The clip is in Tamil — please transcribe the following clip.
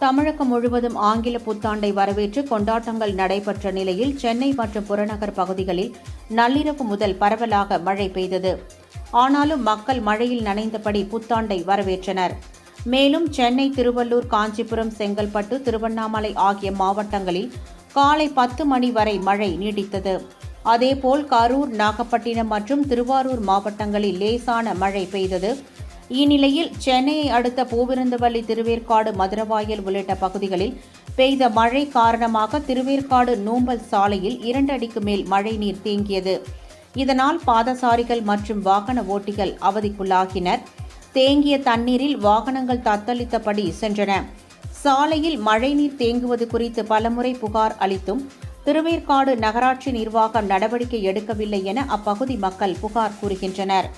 தமிழகம் முழுவதும் ஆங்கில புத்தாண்டை வரவேற்று கொண்டாட்டங்கள் நடைபெற்ற நிலையில் சென்னை மற்றும் புறநகர் பகுதிகளில் நள்ளிரவு முதல் பரவலாக மழை பெய்தது. ஆனாலும் மக்கள் மழையில் நனைந்தபடி புத்தாண்டை வரவேற்றனர். மேலும் சென்னை, திருவள்ளூர், காஞ்சிபுரம், செங்கல்பட்டு, திருவண்ணாமலை ஆகிய மாவட்டங்களில் காலை 10 மணி வரை மழை நீடித்தது. அதேபோல் கரூர், நாகப்பட்டினம் மற்றும் திருவாரூர் மாவட்டங்களில் லேசான மழை பெய்தது. இந்நிலையில் சென்னையை அடுத்த பூவிருந்தவல்லி, திருவேற்காடு, மதுரவாயல் உள்ளிட்ட பகுதிகளில் பெய்த மழை காரணமாக திருவேற்காடு நூம்பல் சாலையில் 2 அடிக்கு மேல் மழைநீர் தேங்கியது. இதனால் பாதசாரிகள் மற்றும் வாகன ஓட்டிகள் அவதிக்குள்ளாகினர். தேங்கிய தண்ணீரில் வாகனங்கள் தத்தளித்தபடி சென்றன. சாலையில் மழைநீர் தேங்குவது குறித்து பலமுறை புகார் அளித்தும் திருவேற்காடு நகராட்சி நிர்வாகம் நடவடிக்கை எடுக்கவில்லை என அப்பகுதி மக்கள் புகார் கூறுகின்றனர்.